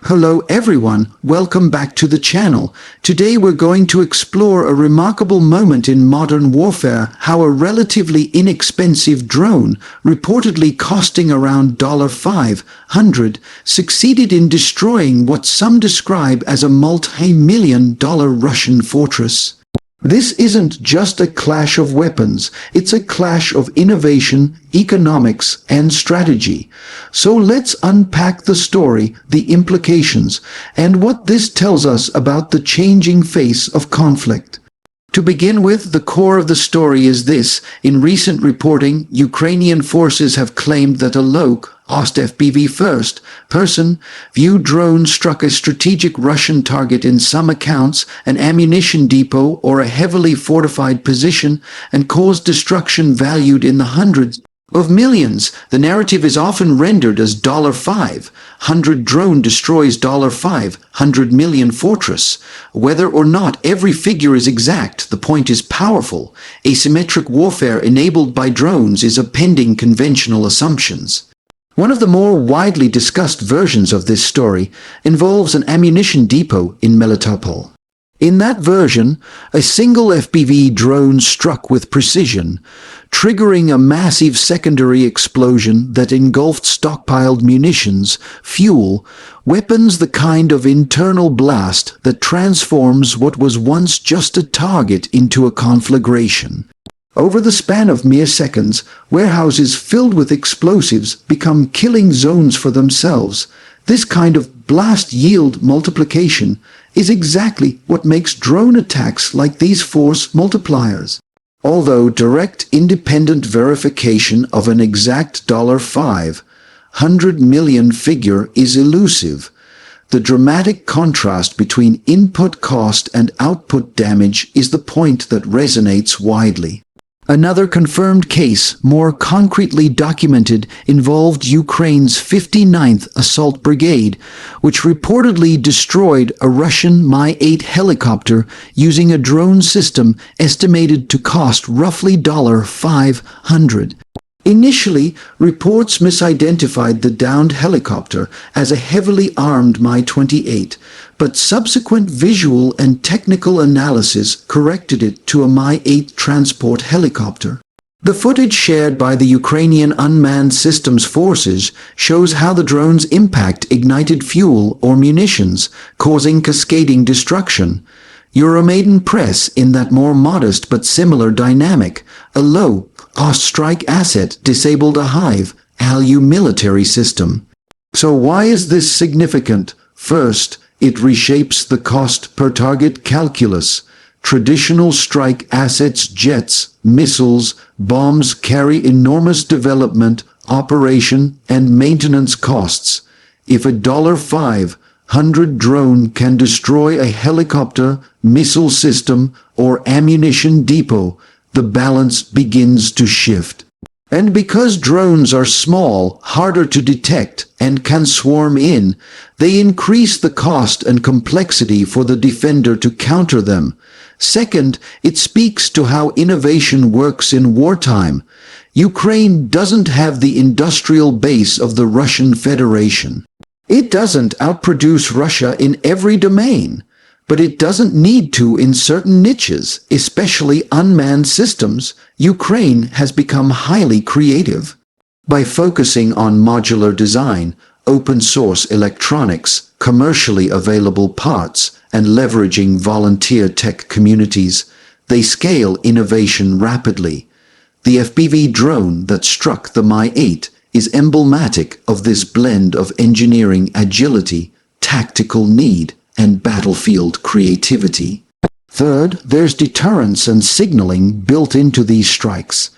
Hello everyone, welcome back to the channel. Today we're going to explore a remarkable moment in modern warfare, how a relatively inexpensive drone, reportedly costing around $500, succeeded in destroying what some describe as a multi-million-dollar Russian fortress. This isn't just a clash of weapons, it's a clash of innovation, economics, and strategy. So let's unpack the story, the implications, and what this tells us about the changing face of conflict. To begin with, the core of the story is this. In recent reporting, Ukrainian forces have claimed that a low-cost FPV first-person view drone struck a strategic Russian target, in some accounts an ammunition depot or a heavily fortified position, and caused destruction valued in the hundreds of millions. The narrative is often rendered as $500 drone destroys $500 million fortress. Whether or not every figure is exact, the point is powerful. Asymmetric warfare enabled by drones is appending conventional assumptions. One of the more widely discussed versions of this story involves an ammunition depot in Melitopol. In that version, a single FPV drone struck with precision, triggering a massive secondary explosion that engulfed stockpiled munitions, fuel, weapons, the kind of internal blast that transforms what was once just a target into a conflagration. Over the span of mere seconds, warehouses filled with explosives become killing zones for themselves. This kind of blast yield multiplication is exactly what makes drone attacks like these force multipliers. Although direct independent verification of an exact $500 million figure is elusive, the dramatic contrast between input cost and output damage is the point that resonates widely. Another confirmed case, more concretely documented, involved Ukraine's 59th Assault Brigade, which reportedly destroyed a Russian Mi-8 helicopter using a drone system estimated to cost roughly $500. Initially, reports misidentified the downed helicopter as a heavily armed Mi-28, but subsequent visual and technical analysis corrected it to a Mi-8 transport helicopter. The footage shared by the Ukrainian Unmanned Systems Forces shows how the drone's impact ignited fuel or munitions, causing cascading destruction. Euromaidan Press in that more modest but similar dynamic. A low-cost strike asset disabled a high-value military system. So why is this significant? First, it reshapes the cost per target calculus. Traditional strike assets, jets, missiles, bombs carry enormous development, operation, and maintenance costs. If a $500 drone can destroy a helicopter, missile system, or ammunition depot, the balance begins to shift. And because drones are small, harder to detect, and can swarm in, they increase the cost and complexity for the defender to counter them. Second, it speaks to how innovation works in wartime. Ukraine doesn't have the industrial base of the Russian Federation. It doesn't outproduce Russia in every domain, but it doesn't need to in certain niches, especially unmanned systems. Ukraine has become highly creative. By focusing on modular design, open-source electronics, commercially available parts, and leveraging volunteer tech communities, they scale innovation rapidly. The FPV drone that struck the Mi-8 is emblematic of this blend of engineering agility, tactical need, and battlefield creativity. Third, there's deterrence and signaling built into these strikes.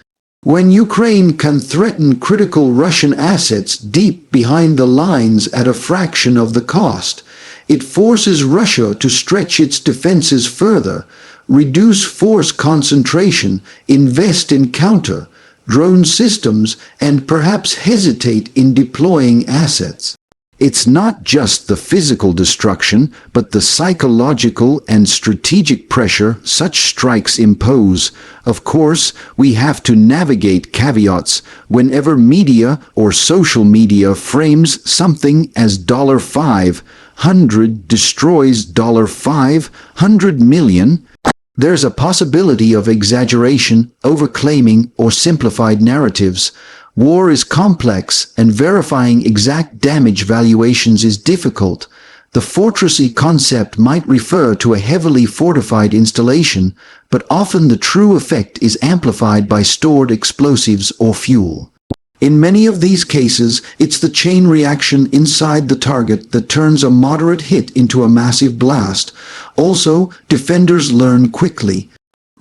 When Ukraine can threaten critical Russian assets deep behind the lines at a fraction of the cost, it forces Russia to stretch its defenses further, reduce force concentration, invest in counter-drone systems, and perhaps hesitate in deploying assets. It's not just the physical destruction, but the psychological and strategic pressure such strikes impose. Of course, we have to navigate caveats whenever media or social media frames something as $500 destroys $500 million. There's a possibility of exaggeration, overclaiming, or simplified narratives. War is complex, and verifying exact damage valuations is difficult. The fortressy concept might refer to a heavily fortified installation, but often the true effect is amplified by stored explosives or fuel. In many of these cases, it's the chain reaction inside the target that turns a moderate hit into a massive blast. Also, defenders learn quickly.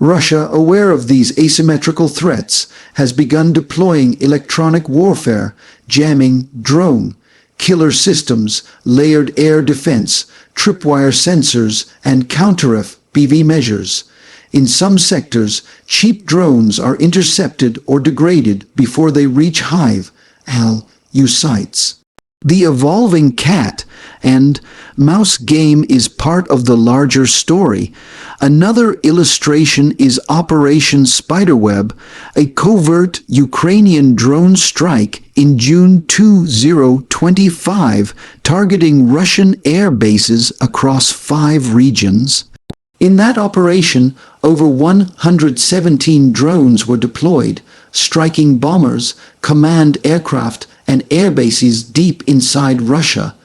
Russia, aware of these asymmetrical threats, has begun deploying electronic warfare, jamming, drone, killer systems, layered air defense, tripwire sensors, and counter-FPV measures. In some sectors, cheap drones are intercepted or degraded before they reach high-value sites. The evolving cat and mouse game is part of the larger story. Another illustration is Operation Spiderweb, a covert Ukrainian drone strike in June 2025 targeting Russian air bases across 5 regions. In that operation, over 117 drones were deployed, striking bombers, command aircraft, and airbases deep inside Russia.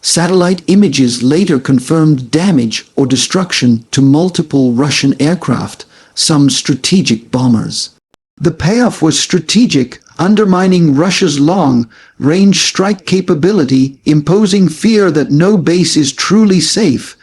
Satellite images later confirmed damage or destruction to multiple Russian aircraft, some strategic bombers. The payoff was strategic, undermining Russia's long-range strike capability, imposing fear that no base is truly safe.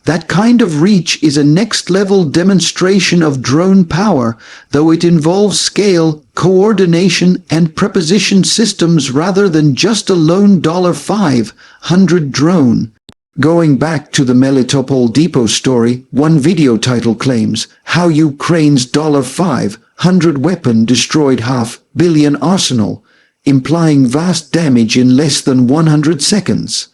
That kind of reach is a next-level demonstration of drone power, though it involves scale, coordination, and preposition systems rather than just a lone $500 drone. Going back to the Melitopol depot story, one video title claims, "How Ukraine's $500 weapon destroyed $500 million arsenal," implying vast damage in less than 100 seconds.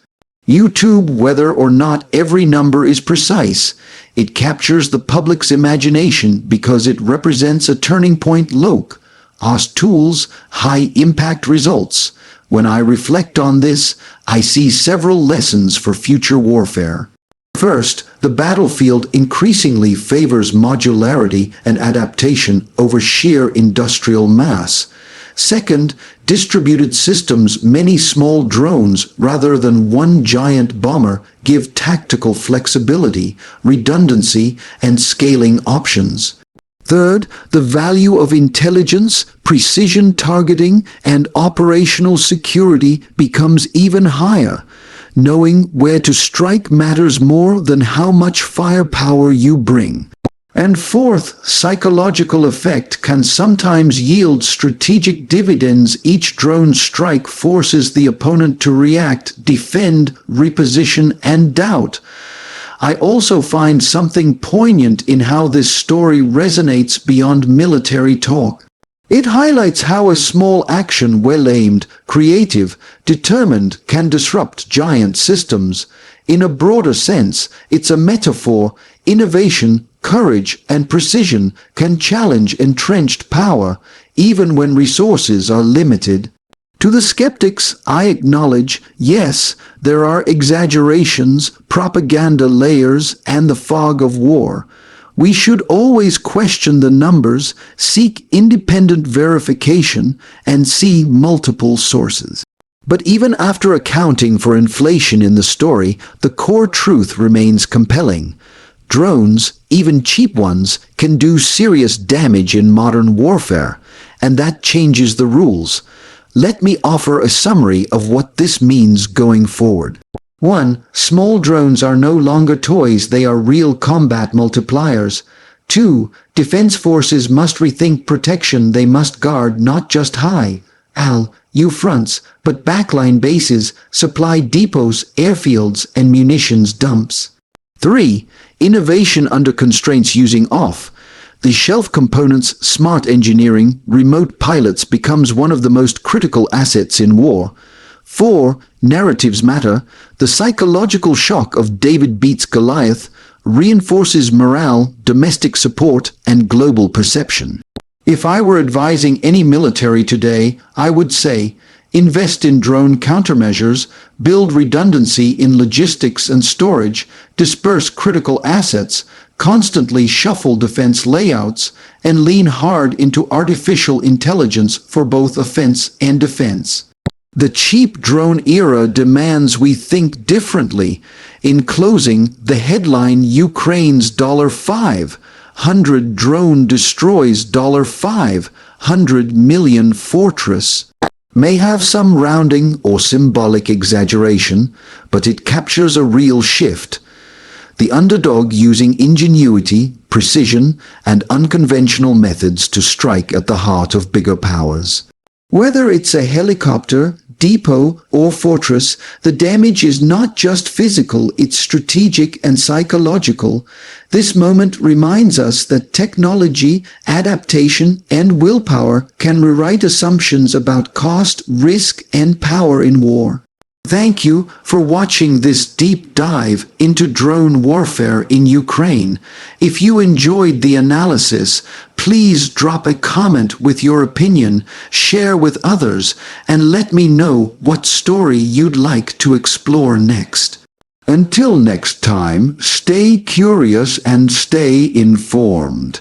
YouTube, whether or not every number is precise, it captures the public's imagination because it represents a turning point. Low-cost tools, high-impact results. When I reflect on this, I see several lessons for future warfare. First, the battlefield increasingly favors modularity and adaptation over sheer industrial mass. Second, distributed systems, many small drones rather than one giant bomber, give tactical flexibility, redundancy, and scaling options. Third, the value of intelligence, precision targeting, and operational security becomes even higher. Knowing where to strike matters more than how much firepower you bring. And fourth, psychological effect can sometimes yield strategic dividends. Each drone strike forces the opponent to react, defend, reposition, and doubt. I also find something poignant in how this story resonates beyond military talk. It highlights how a small action, well-aimed, creative, determined, can disrupt giant systems. In a broader sense, it's a metaphor. Innovation, courage, and precision can challenge entrenched power, even when resources are limited. To the skeptics, I acknowledge, yes, there are exaggerations, propaganda layers, and the fog of war. We should always question the numbers, seek independent verification, and see multiple sources. But even after accounting for inflation in the story, the core truth remains compelling. Drones, even cheap ones, can do serious damage in modern warfare, and that changes the rules. Let me offer a summary of what this means going forward. 1. Small drones are no longer toys, they are real combat multipliers. 2. Defense forces must rethink protection, they must guard not just high-value fronts, but backline bases, supply depots, airfields, and munitions dumps. 3. Innovation under constraints using off-the-shelf components, smart engineering, remote pilots becomes one of the most critical assets in war. 4. Narratives matter. The psychological shock of David beats Goliath reinforces morale, domestic support, and global perception. If I were advising any military today, I would say, invest in drone countermeasures, build redundancy in logistics and storage, disperse critical assets, constantly shuffle defense layouts, and lean hard into artificial intelligence for both offense and defense. The cheap drone era demands we think differently. In closing, the headline Ukraine's $500 drone destroys $500 million fortress may have some rounding or symbolic exaggeration, but it captures a real shift. The underdog using ingenuity, precision, and unconventional methods to strike at the heart of bigger powers. Whether it's a helicopter, depot, or fortress, the damage is not just physical, it's strategic and psychological. This moment reminds us that technology, adaptation, and willpower can rewrite assumptions about cost, risk, and power in war. Thank you for watching this deep dive into drone warfare in Ukraine. If you enjoyed the analysis, please drop a comment with your opinion, share with others, and let me know what story you'd like to explore next. Until next time, stay curious and stay informed.